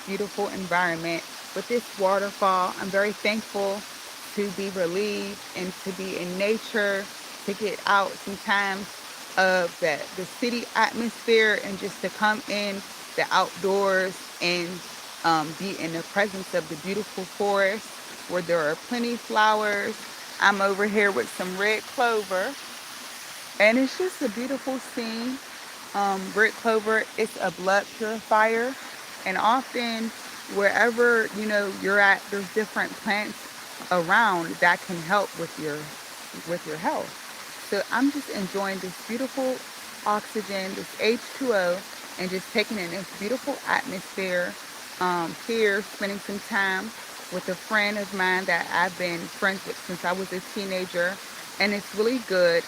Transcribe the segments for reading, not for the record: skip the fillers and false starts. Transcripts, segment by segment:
beautiful environment with this waterfall. I'm very thankful to be relieved and to be in nature, to get out sometimes of the city atmosphere and just to come in the outdoors and be in the presence of the beautiful forest where there are plenty flowers. I'm over here with some red clover, and it's just a beautiful scene. Red clover is a blood purifier, and often wherever you're at, there's different plants around that can help with your health. So I'm just enjoying this beautiful oxygen, this H2O, and just taking in this beautiful atmosphere. Here, spending some time with a friend of mine that I've been friends with since I was a teenager, and it's really good.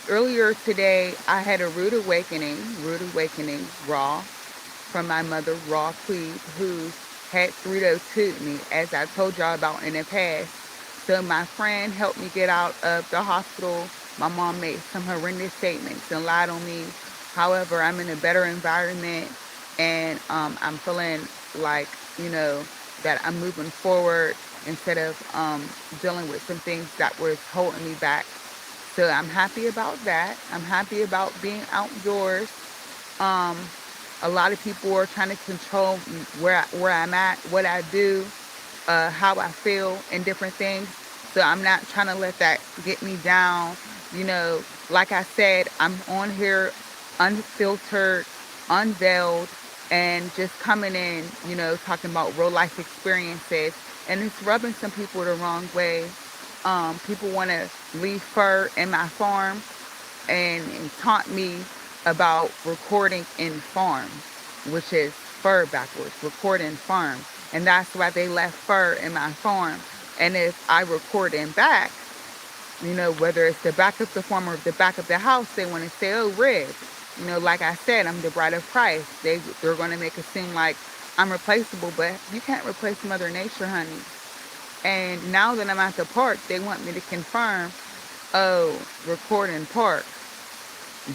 Earlier today, I had a rude awakening, raw, from my mother, Raw Cleve, who had 302 me, as I told y'all about in the past. So my friend helped me get out of the hospital. My mom made some horrendous statements and lied on me. However, I'm in a better environment, and I'm feeling like, that I'm moving forward instead of dealing with some things that was holding me back. So I'm happy about that. I'm happy about being outdoors. Um, a lot of people are trying to control where I'm at, what I do, how I feel, and different things. So I'm not trying to let that get me down. Like I said, I'm on here unfiltered, unveiled, and just coming in, talking about real life experiences. And it's rubbing some people the wrong way. People want to leave fur in my farm and taunt me about recording in farm, which is fur backwards, recording farm. And that's why they left fur in my farm. And if I record in back, whether it's the back of the farm or the back of the house, they want to say, oh, Rib. Like I said, I'm the bride of Christ. They're going to make it seem like I'm replaceable, but you can't replace Mother Nature, honey. And now that I'm at the park, they want me to confirm, oh, record in park.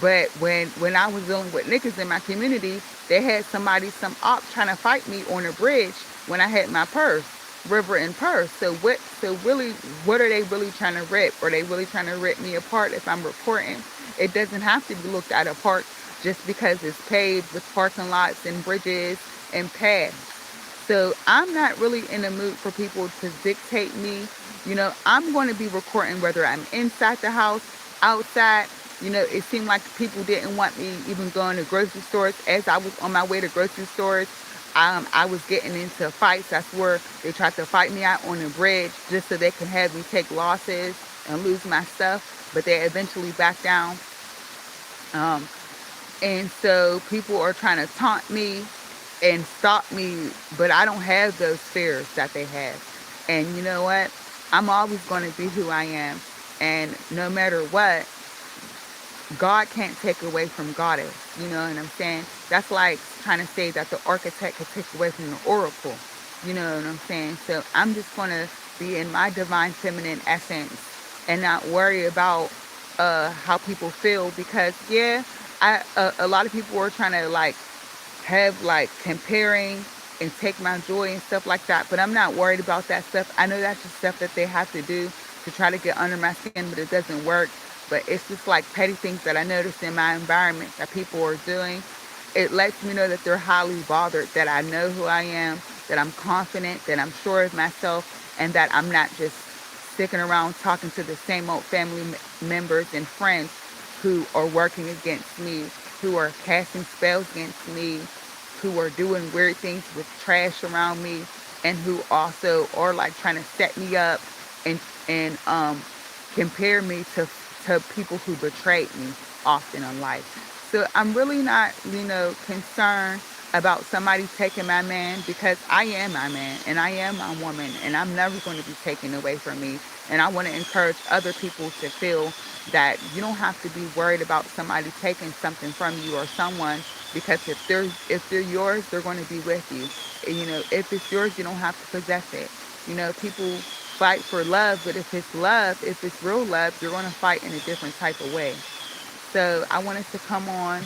But when I was dealing with niggas in my community, they had some op trying to fight me on a bridge when I had my purse, river and purse. So really, what are they really trying to rip? Are they really trying to rip me apart if I'm reporting? It doesn't have to be looked at a park just because it's paved with parking lots and bridges and paths. So I'm not really in the mood for people to dictate me. I'm going to be recording whether I'm inside the house, outside. It seemed like people didn't want me even going to grocery stores. As I was on my way to grocery stores, I was getting into fights. That's where they tried to fight me out on the bridge just so they can have me take losses and lose my stuff. But they eventually backed down. Um, and so people are trying to taunt me and stop me, but I don't have those fears that they have. And you know what? I'm always going to be who I am. And no matter what, God can't take away from goddess. You know what I'm saying? That's like trying to say that the architect could take away from the oracle. You know what I'm saying? So I'm just going to be in my divine feminine essence and not worry about how people feel, because yeah, a lot of people are trying to like have like comparing and take my joy and stuff like that, but I'm not worried about that stuff. I know that's just stuff that they have to do to try to get under my skin, but it doesn't work. But it's just like petty things that I notice in my environment that people are doing. It lets me know that they're highly bothered, that I know who I am, that I'm confident, that I'm sure of myself, and that I'm not just sticking around talking to the same old family members and friends who are working against me, who are casting spells against me, who are doing weird things with trash around me, and who also are like trying to set me up and compare me to people who betrayed me often in life. So I'm really not, concerned about somebody taking my man, because I am my man and I am my woman, and I'm never going to be taken away from me. And I want to encourage other people to feel that you don't have to be worried about somebody taking something from you or someone, because if they're yours, they're going to be with you. And, if it's yours, you don't have to possess it. People fight for love, but if it's love, if it's real love, you're going to fight in a different type of way. So I wanted to come on.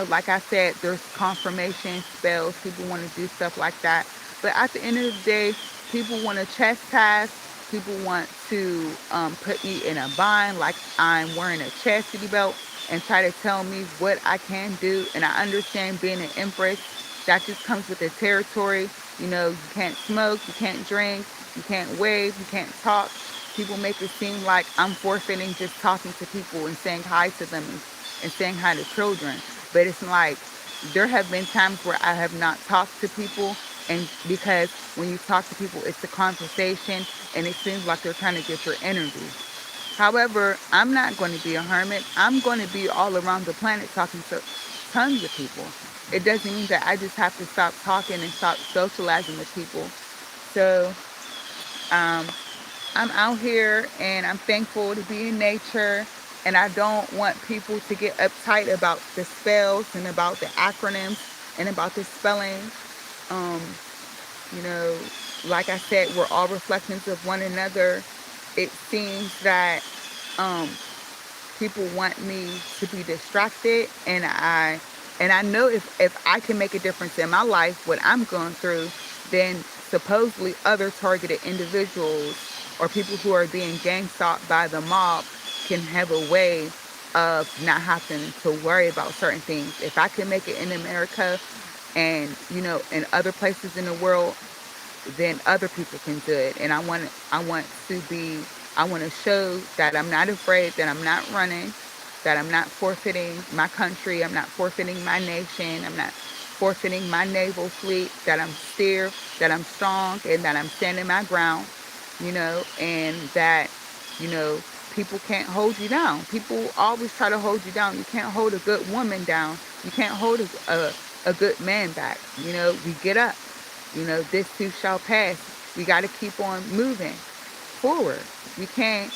Like I said, there's confirmation spells. People want to do stuff like that. But at the end of the day, people want to chastise. People want to put me in a bind like I'm wearing a chastity belt and try to tell me what I can do. And I understand being an empress, that just comes with the territory. You can't smoke, you can't drink, you can't wave, you can't talk. People make it seem like I'm forfeiting just talking to people and saying hi to them and saying hi to children. But it's like there have been times where I have not talked to people, and because when you talk to people, it's a conversation, and it seems like they're trying to get your energy. However, I'm not going to be a hermit. I'm going to be all around the planet talking to tons of people. It doesn't mean that I just have to stop talking and stop socializing with people. So, um, I'm out here and I'm thankful to be in nature. And I don't want people to get uptight about the spells and about the acronyms and about the spelling. Um, you know, like I said, we're all reflections of one another. It seems that um, people want me to be distracted, and I know if I can make a difference in my life, what I'm going through, then supposedly other targeted individuals or people who are being gang stalked by the mob can have a way of not having to worry about certain things. If I can make it in America and in other places in the world, then other people can do it. And I want to show that I'm not afraid, that I'm not running, that I'm not forfeiting my country, I'm not forfeiting my nation, I'm not forfeiting my naval fleet, that I'm steer, that I'm strong, and that I'm standing my ground, and that, you know, people can't hold you down. People always try to hold you down. You can't hold a good woman down. You can't hold a good man back. We get up. This too shall pass. We got to keep on moving forward. We can't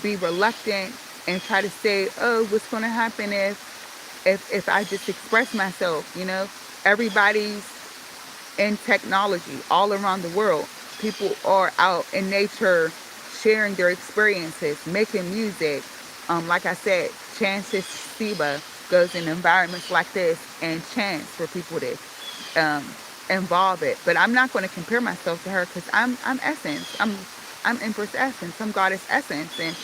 be reluctant and try to say, oh, what's going to happen if I just express myself. Everybody's in technology all around the world. People are out in nature sharing their experiences, making music. Like I said, Chances Siba goes in environments like this and chants for people to um, involve it. But I'm not going to compare myself to her because I'm Essence. I'm Empress Essence. I'm Goddess Essence. And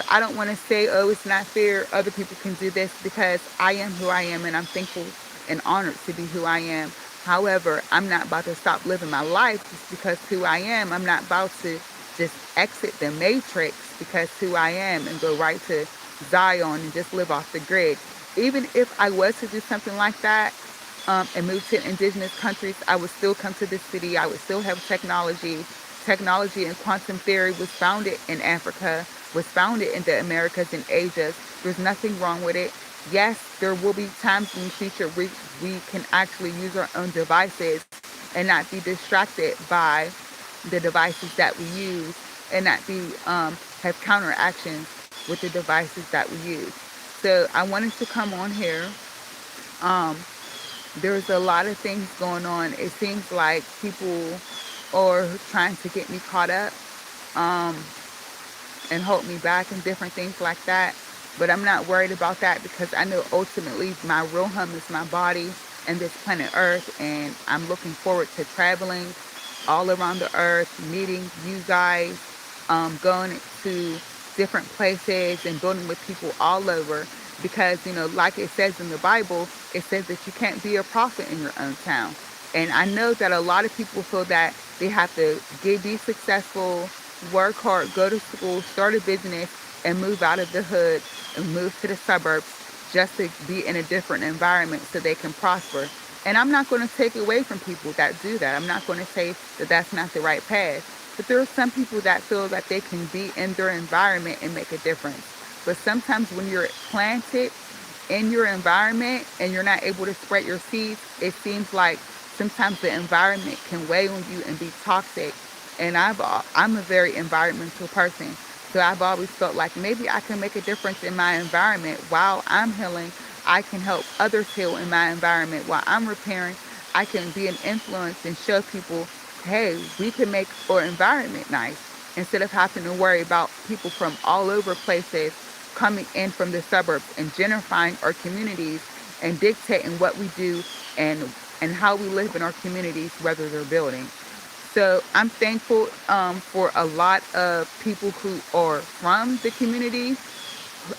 I don't want to say, oh, it's not fair. Other people can do this, because I am who I am, and I'm thankful and honored to be who I am. However, I'm not about to stop living my life just because who I am. I'm not about to just exit the matrix because who I am and go right to Zion and just live off the grid. Even if I was to do something like that, and move to indigenous countries, I would still come to the city. I would still have technology. Technology and quantum theory was founded in Africa, was founded in the Americas and Asia. There's nothing wrong with it. Yes, there will be times in the future we can actually use our own devices and not be distracted by the devices that we use, and not be have counteractions with the devices that we use. So I wanted to come on here. Um, there's a lot of things going on. It seems like people are trying to get me caught up, um, and hold me back and different things like that. But I'm not worried about that because I know ultimately my real home is my body and this planet Earth. And I'm looking forward to traveling all around the earth, meeting you guys, going to different places and building with people all over. Because, like it says in the Bible, it says that you can't be a prophet in your own town. And I know that a lot of people feel that they have to be successful, work hard, go to school, start a business, and move out of the hood and move to the suburbs just to be in a different environment so they can prosper. And I'm not going to take away from people that do that. I'm not going to say that that's not the right path. But there are some people that feel that they can be in their environment and make a difference. But sometimes when you're planted in your environment and you're not able to spread your seeds, it seems like sometimes the environment can weigh on you and be toxic. And I'm a very environmental person. So I've always felt like maybe I can make a difference in my environment while I'm healing. I can help others heal in my environment while I'm repairing. I can be an influence and show people, hey, we can make our environment nice instead of having to worry about people from all over places coming in from the suburbs and gentrifying our communities and dictating what we do and how we live in our communities, whether they're building. So I'm thankful for a lot of people who are from the community,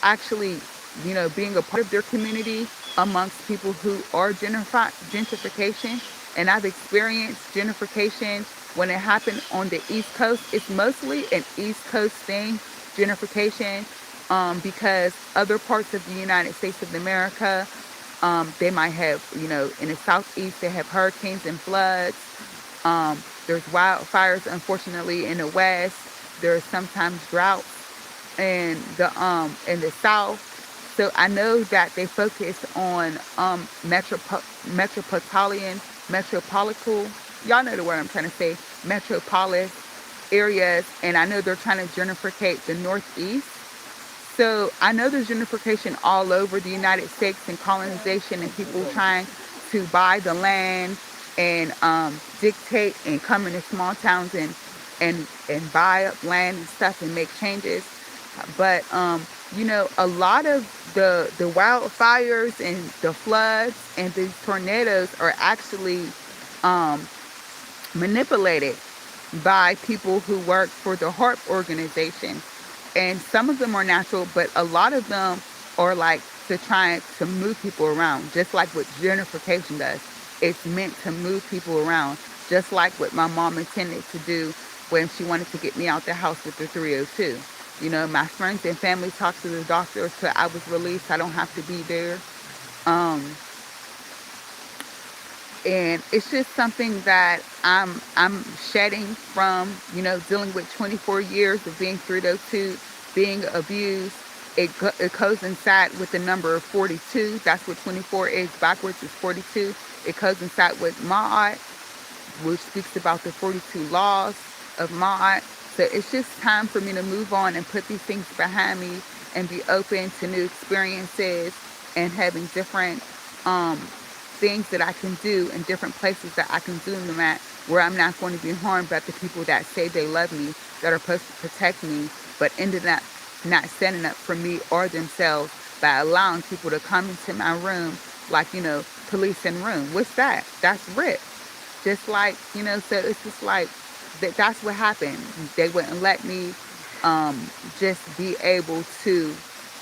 actually, being a part of their community amongst people who are gentrification. And I've experienced gentrification when it happened on the East Coast. It's mostly an East Coast thing, gentrification, because other parts of the United States of America, they might have, in the Southeast, they have hurricanes and floods. There's wildfires, unfortunately, in the West. There's sometimes droughts in the South. So I know that they focus on metropolitan, y'all know the word I'm trying to say, metropolis areas, and I know they're trying to gentrificate the Northeast. So I know there's gentrification all over the United States and colonization and people trying to buy the land and dictate and come into small towns and buy up land and stuff and make changes. But a lot of the wildfires and the floods and these tornadoes are actually manipulated by people who work for the HARP organization. And some of them are natural, but a lot of them are like to try to move people around, just like what gentrification does. It's meant to move people around, just like what my mom intended to do when she wanted to get me out the house with the 302. My friends and family talked to the doctor so I was released. I don't have to be there. And it's just something that I'm shedding from, dealing with 24 years of being 302, being abused. It coincides with the number 42. That's what 24 is. Backwards is 42. It coincides with Ma'at, which speaks about the 42 laws of Ma'at. So it's just time for me to move on and put these things behind me and be open to new experiences and having different things that I can do in different places that I can do them at, where I'm not going to be harmed by the people that say they love me, that are supposed to protect me, but ended up not standing up for me or themselves by allowing people to come into my room, like, police in room. What's that? That's RIP. Just like, so it's just like, that's what happened. They wouldn't let me just be able to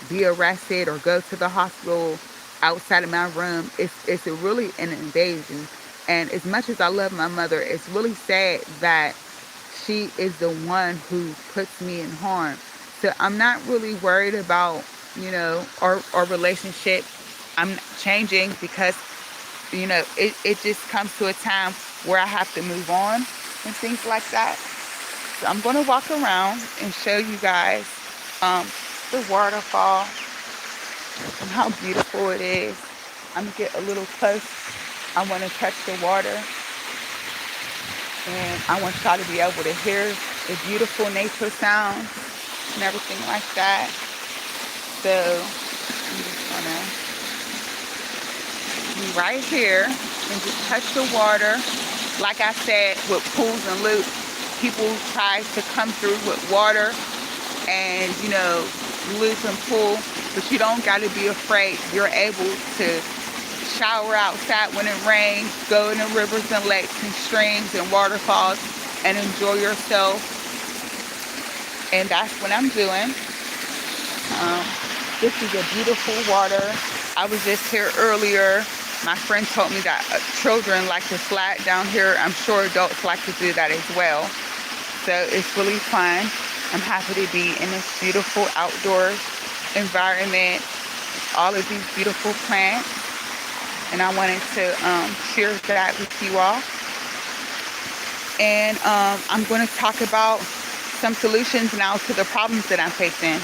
be arrested or go to the hospital outside of my room. It's really an invasion. And as much as I love my mother, it's really sad that she is the one who puts me in harm. So I'm not really worried about, our relationship. I'm changing because, it just comes to a time where I have to move on and things like that. So I'm going to walk around and show you guys the waterfall and how beautiful it is. I'm going to get a little close. I want to touch the water. And I want y'all to be able to hear the beautiful nature sounds and everything like that. So I'm just going to be right here and just touch the water. Like I said, with pools and loops, people try to come through with water and, loop and pool, but you don't got to be afraid. You're able to shower outside when it rains, go in the rivers and lakes and streams and waterfalls and enjoy yourself. And that's what I'm doing. This is a beautiful water. I was just here earlier. My friend told me that children like to slide down here. I'm sure adults like to do that as well. So it's really fun. I'm happy to be in this beautiful outdoor environment, all of these beautiful plants. And I wanted to share that with you all. And I'm going to talk about some solutions now to the problems that I'm facing.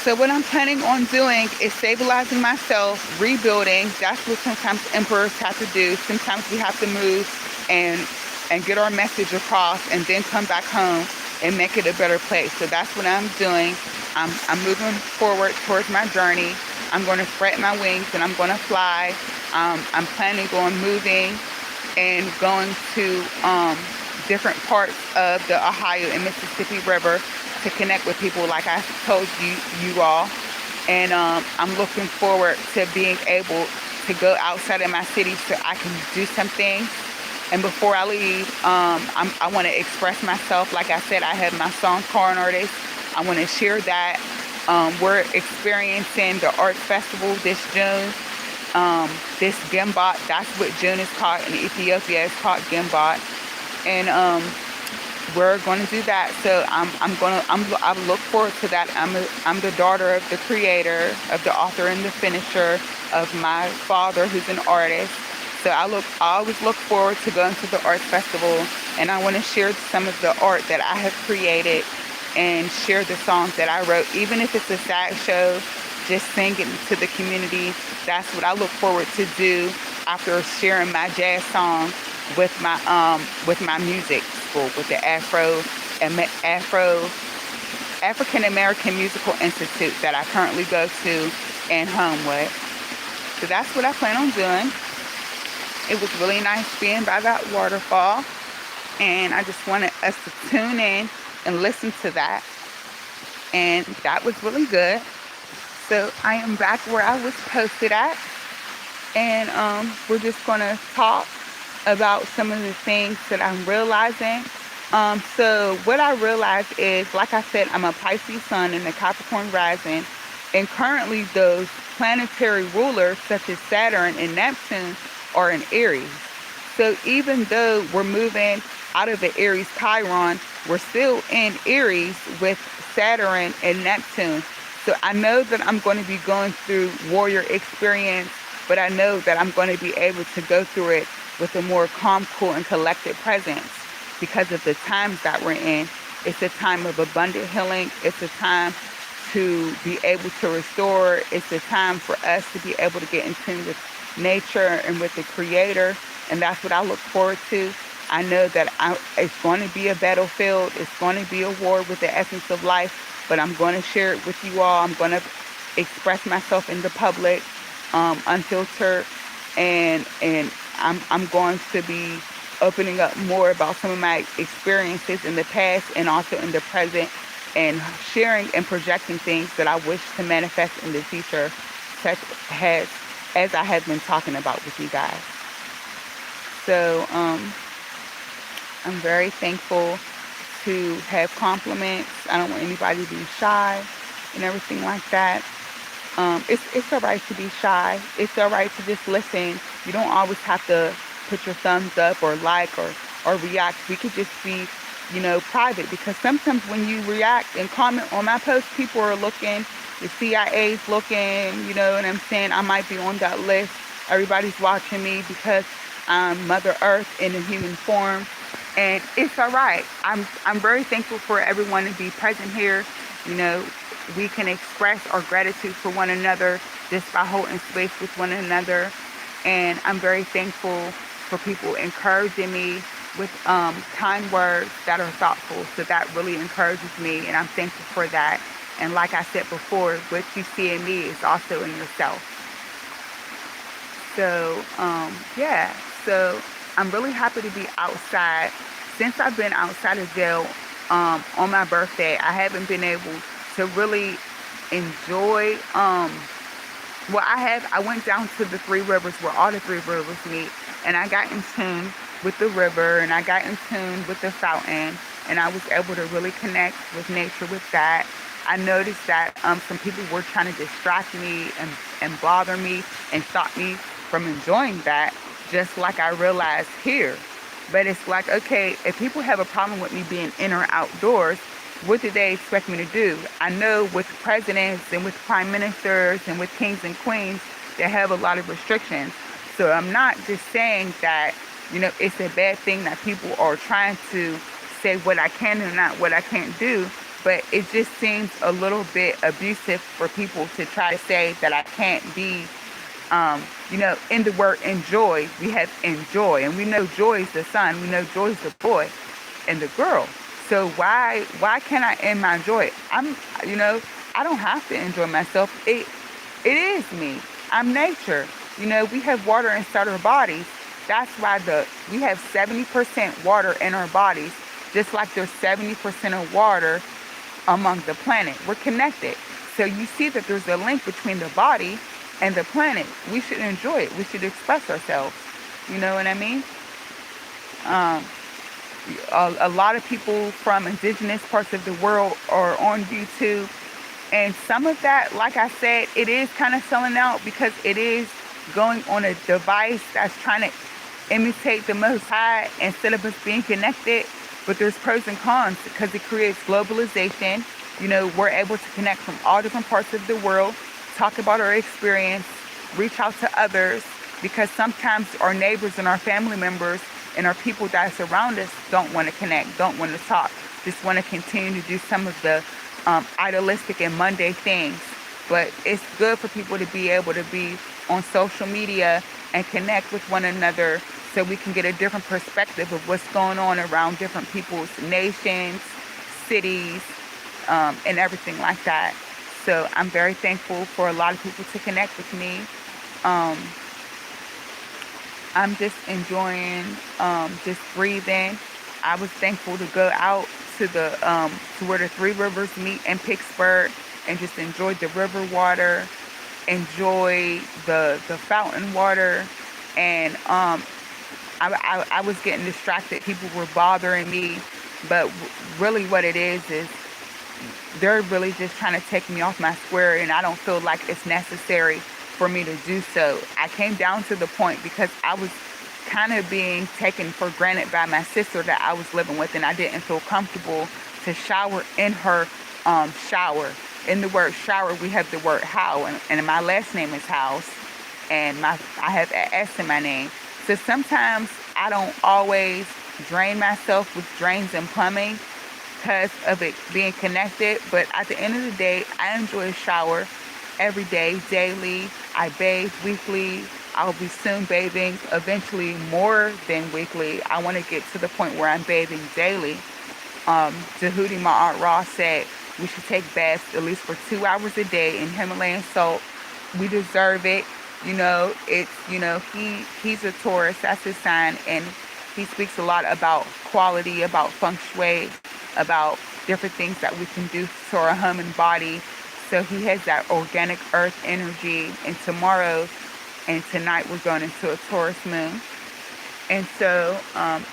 So what I'm planning on doing is stabilizing myself, rebuilding. That's what sometimes emperors have to do. Sometimes we have to move and get our message across and then come back home and make it a better place. So that's what I'm doing. I'm moving forward towards my journey. I'm going to spread my wings and I'm going to fly. I'm planning on moving and going to different parts of the Ohio and Mississippi River to connect with people like I told you all. And I'm looking forward to being able to go outside of my city so I can do some things. And before I leave, I want to express myself. Like I said, I have my song Corn Artist. I want to share that. We're experiencing the Art Festival this June. This Gimbot, that's what June is called in Ethiopia. It's called Gimbot. And we're going to do that. So I look forward to that. I'm the daughter of the creator, of the author and the finisher, of my father who's an artist. So I always look forward to going to the art festival, and I want to share some of the art that I have created and share the songs that I wrote. Even if it's a sad show, just sing it to the community. That's what I look forward to do after sharing my jazz song with my music school, with the African American Musical Institute that I currently go to in Homewood. So that's what I plan on doing. It was really nice being by that waterfall, and I just wanted us to tune in and listen to that, and that was really good. So I am back where I was posted at, and we're just going to talk about some of the things that I'm realizing. So what I realized is, like I said, I'm a Pisces sun and a Capricorn rising, and currently those planetary rulers such as Saturn and Neptune are in Aries. So even though we're moving out of the Aries Chiron, we're still in Aries with Saturn and Neptune. So I know that I'm going to be going through warrior experience, but I know that I'm going to be able to go through it with a more calm, cool, and collected presence because of the times that we're in. It's a time of abundant healing. It's a time to be able to restore. It's a time for us to be able to get in tune with nature and with the creator, and that's what I look forward to. I know that it's going to be a battlefield. It's going to be a war with the essence of life, but I'm going to share it with you all. I'm going to express myself in the public, unfiltered, and I'm going to be opening up more about some of my experiences in the past and also in the present, and sharing and projecting things that I wish to manifest in the future, such as I have been talking about with you guys. So I'm very thankful to have compliments. I don't want anybody to be shy and everything like that. It's all right to be shy. It's all right to just listen. You don't always have to put your thumbs up or like or react. We could just be, private, because sometimes when you react and comment on my post, people are looking, the CIA's looking, you know what I'm saying? I might be on that list. Everybody's watching me because I'm Mother Earth in a human form, and it's all right. I'm very thankful for everyone to be present here. We can express our gratitude for one another just by holding space with one another, and I'm very thankful for people encouraging me with kind words that are thoughtful. So that really encourages me, and I'm thankful for that. And like I said before, what you see in me is also in yourself. So yeah, so I'm really happy to be outside. Since I've been outside of jail on my birthday, I haven't been able to really enjoy I went down to the three rivers where all the three rivers meet, and I got in tune with the river, and I got in tune with the fountain, and I was able to really connect with nature with that. I noticed that some people were trying to distract me and bother me and stop me from enjoying that, just like I realized here. But it's like, okay, if people have a problem with me being in or outdoors, what do they expect me to do? I know with presidents and with prime ministers and with kings and queens, they have a lot of restrictions. So I'm not just saying that, it's a bad thing that people are trying to say what I can and not what I can't do. But it just seems a little bit abusive for people to try to say that I can't be, in the word enjoy, we have enjoy. And we know joy is the son. We know joy is the boy and the girl. So why can't I end my joy? I don't have to enjoy myself. It is me. I'm nature. We have water inside our bodies. That's why we have 70% water in our bodies, just like there's 70% of water among the planet. We're connected. So you see that there's a link between the body and the planet. We should enjoy it. We should express ourselves. You know what I mean? Um, a lot of people from indigenous parts of the world are on YouTube. And some of that, like I said, it is kind of selling out because it is going on a device that's trying to imitate the Most High instead of us being connected. But there's pros and cons because it creates globalization. You know, we're able to connect from all different parts of the world, talk about our experience, reach out to others, because sometimes our neighbors and our family members and our people that surround us don't want to connect, don't want to talk, just want to continue to do some of the idealistic and mundane things. But it's good for people to be able to be on social media and connect with one another so we can get a different perspective of what's going on around different people's nations, cities, and everything like that. So I'm very thankful for a lot of people to connect with me. I'm just enjoying just breathing. I was thankful to go out to the to where the Three Rivers meet in Pittsburgh and just enjoy the river water, enjoy the fountain water, and I was getting distracted. People were bothering me, but really what it is they're really just trying to take me off my square, and I don't feel like it's necessary for me to do so. I came down to the point because I was kind of being taken for granted by my sister that I was living with, and I didn't feel comfortable to shower in her shower. In the word shower, we have the word how, and my last name is House, and I have an S in my name. So sometimes I don't always drain myself with drains and plumbing because of it being connected, but at the end of the day, I enjoy a shower every day, daily. I bathe weekly. I'll be soon bathing, eventually more than weekly. I want to get to the point where I'm bathing daily. Jehudi, my Aunt Ross, said we should take baths at least for 2 hours a day in Himalayan salt. We deserve it. You know, it's, you know, he's a Taurus, that's his sign, and he speaks a lot about quality, about feng shui, about different things that we can do to our home and body. So he has that organic earth energy, and tomorrow and tonight we're going into a Taurus moon. And so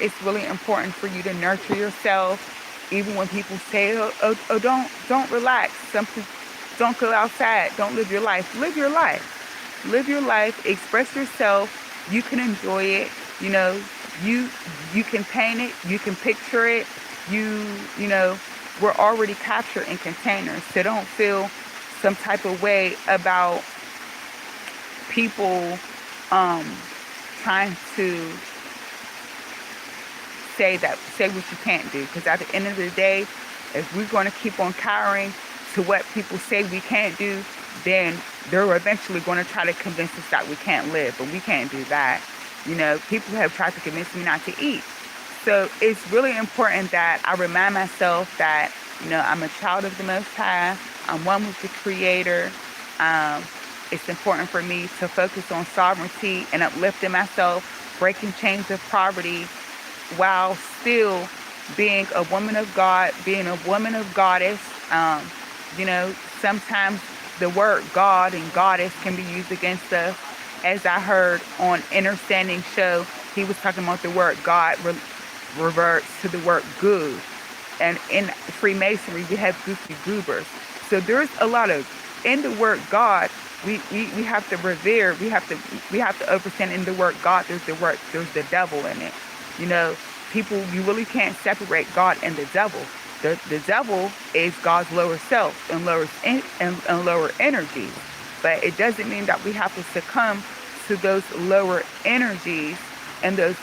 it's really important for you to nurture yourself, even when people say, don't relax, don't go outside, don't live your life. Live your life. Live your life, express yourself. You can enjoy it. You know, you can paint it, you can picture it. You know, we're already captured in containers. So don't feel some type of way about people trying to say what you can't do. Because at the end of the day, if we're going to keep on cowering to what people say we can't do, then they're eventually going to try to convince us that we can't live, but we can't do that. You know, people have tried to convince me not to eat. So it's really important that I remind myself that, you know, I'm a child of the Most High. I'm one with the Creator. It's important for me to focus on sovereignty and uplifting myself, breaking chains of poverty, while still being a woman of God, being a woman of goddess. You know, sometimes the word God and goddess can be used against us. As I heard on Understanding Show, he was talking about the word God reverts to the word good. And in Freemasonry, we have goofy goobers. So there's a lot of, in the word God, we have to revere, we have to understand in the word God, there's the devil in it. You know, people, you really can't separate God and the devil. The devil is God's lower self and lower energies. But it doesn't mean that we have to succumb to those lower energies and those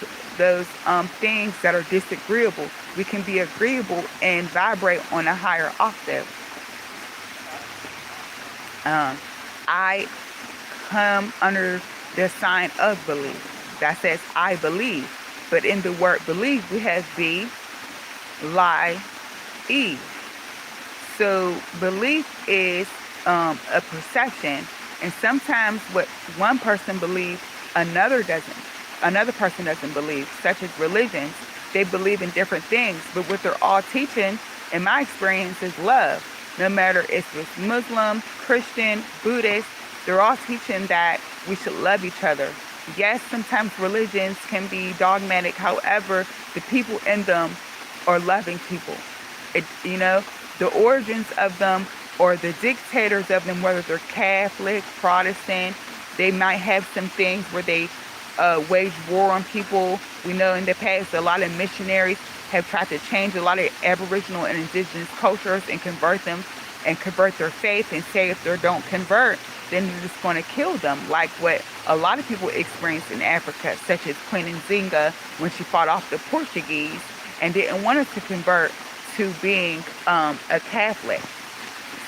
things that are disagreeable. We can be agreeable and vibrate on a higher octave. I come under the sign of belief. That says I believe. But in the word believe, we have B, lie, E. So belief is a perception. And sometimes what one person believes, another person doesn't believe, such as religions. They believe in different things, but what they're all teaching, in my experience, is love. no matter if it's Muslim, Christian, Buddhist, they're all teaching that we should love each other. Yes, sometimes religions can be dogmatic. However, the people in them are loving people. The origins of them, or the dictators of them, whether they're Catholic, Protestant, they might have some things where they wage war on people. We know in the past a lot of missionaries have tried to change a lot of Aboriginal and indigenous cultures and convert their faith, and say if they don't convert, then they're just going to kill them, like what a lot of people experienced in Africa, such as Queen Nzinga when she fought off the Portuguese and didn't want us to convert to being a Catholic,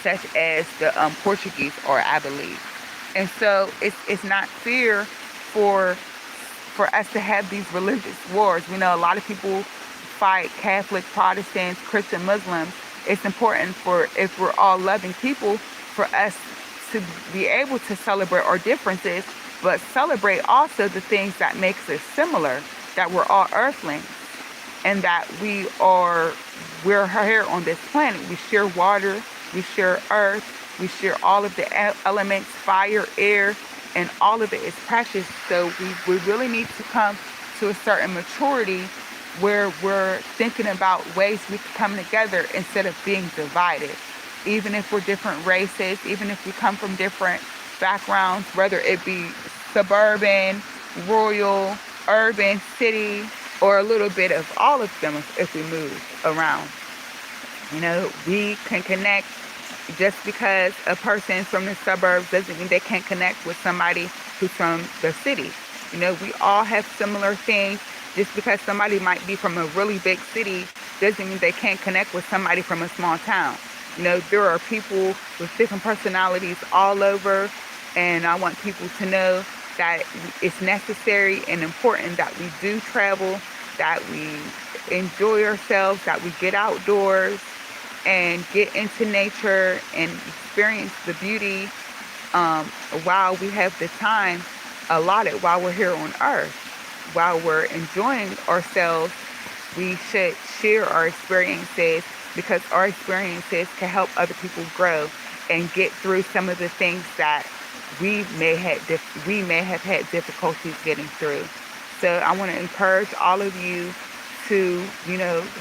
such as the Portuguese are, I believe. And so it's not fair for us to have these religious wars. We know a lot of people fight Catholic, Protestants, Christian, Muslims. It's important for, if we're all loving people, for us to be able to celebrate our differences, but celebrate also the things that makes us similar, that we're all earthlings, and that we're here on this planet. We share water, we share earth, we share all of the elements, fire, air, and all of it is precious. So we really need to come to a certain maturity where we're thinking about ways we can come together instead of being divided. Even if we're different races, even if we come from different backgrounds, whether it be suburban, rural, urban, city, or a little bit of all of them if we move around. We can connect. Just because a person's from the suburbs doesn't mean they can't connect with somebody who's from the city. We all have similar things. Just because somebody might be from a really big city doesn't mean they can't connect with somebody from a small town. There are people with different personalities all over, and I want people to know that it's necessary and important that we do travel, that we enjoy ourselves, that we get outdoors and get into nature and experience the beauty while we have the time allotted, while we're here on earth, while we're enjoying ourselves. We should share our experiences, because our experiences can help other people grow and get through some of the things that we may have had difficulties getting through. So I want to encourage all of you to,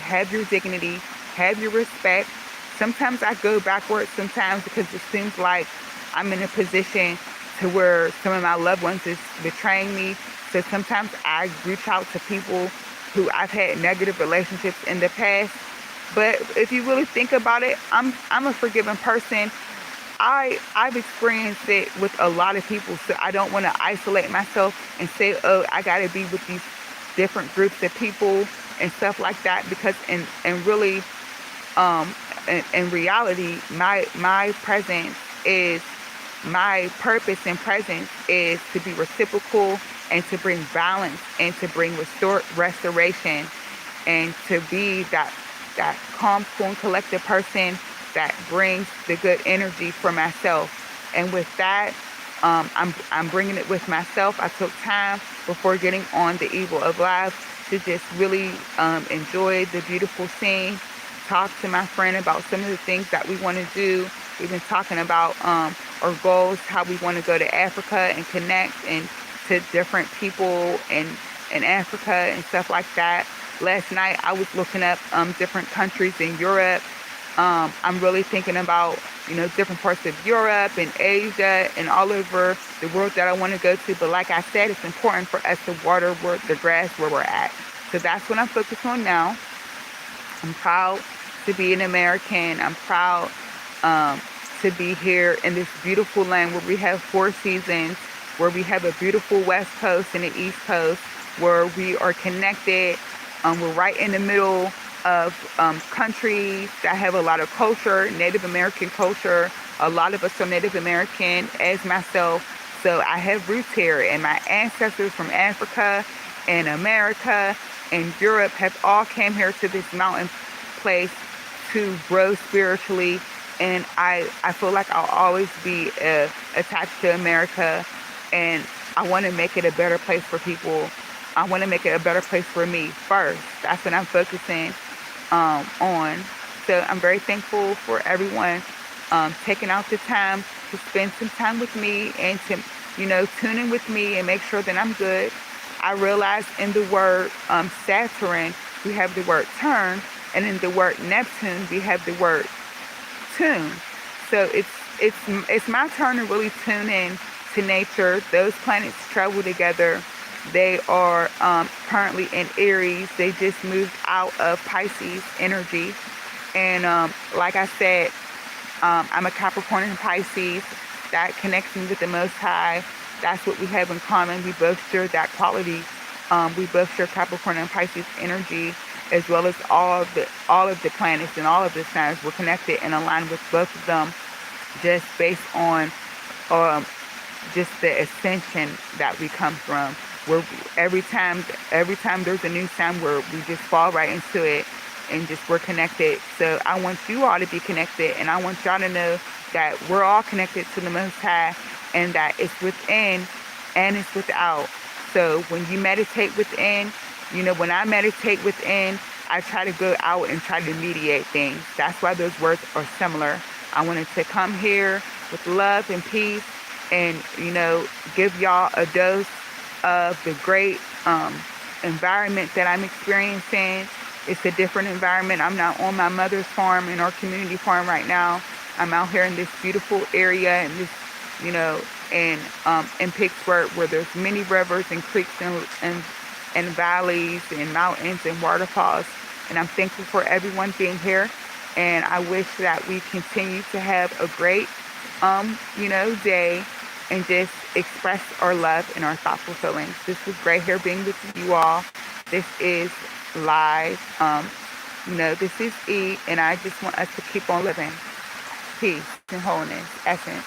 have your dignity, have your respect. Sometimes I go backwards sometimes because it seems like I'm in a position to where some of my loved ones is betraying me. So sometimes I reach out to people who I've had negative relationships in the past. But if you really think about it, I'm a forgiving person. I've experienced it with a lot of people, so I don't want to isolate myself and say, oh, I got to be with these different groups of people and stuff like that, because in reality, my presence is, my purpose and presence is to be reciprocal and to bring balance and to bring restoration and to be that calm, cool, and collected person that brings the good energy for myself. And with that, I'm bringing it with myself. I took time before getting on the Evil of Life to just really enjoy the beautiful scene, talk to my friend about some of the things that we want to do. We've been talking about our goals, how we want to go to Africa and connect and to different people in Africa and stuff like that. Last night I was looking up different countries in Europe. I'm really thinking about, different parts of Europe and Asia and all over the world that I want to go to. But like I said, it's important for us to water the grass where we're at. So that's what I'm focused on now. I'm proud to be an American. I'm proud to be here in this beautiful land where we have 4 seasons, where we have a beautiful West Coast and the East Coast, where we are connected. We're right in the middle of countries that have a lot of culture, Native American culture. A lot of us are Native American, as myself. So I have roots here, and my ancestors from Africa and America and Europe have all came here to this mountain place to grow spiritually. And I feel like I'll always be attached to America, and I want to make it a better place for people. I want to make it a better place for me first. That's what I'm focusing on. So I'm very thankful for everyone taking out the time to spend some time with me and to, tune in with me and make sure that I'm good. I realize in the word Saturn, we have the word turn, and in the word Neptune, we have the word tune. So it's my turn to really tune in to nature. Those planets travel together. They are currently in Aries. They just moved out of Pisces energy. And like I said, I'm a Capricorn and Pisces. That connects me with the Most High. That's what we have in common. We both share that quality. We both share Capricorn and Pisces energy, as well as all of the planets and all of the signs. We're connected and aligned with both of them, just based on um, just the ascension that we come from. Where every time there's a new sign, where we just fall right into it and just we're connected. So I want you all to be connected, and I want y'all to know that we're all connected to the Most High, and that it's within and it's without. So when you meditate within, when I meditate within, I try to go out and try to mediate things. That's why those words are similar. I wanted to come here with love and peace and, give y'all a dose of the great environment that I'm experiencing. It's a different environment. I'm not on my mother's farm and our community farm right now. I'm out here in this beautiful area and this, in Pittsburgh, where there's many rivers and creeks and valleys and mountains and waterfalls. And I'm thankful for everyone being here. And I wish that we continue to have a great, day, and just express our love and our thoughtful feelings. This was great here being with you all. This is live. This is E, and I just want us to keep on living. Peace and wholeness, essence.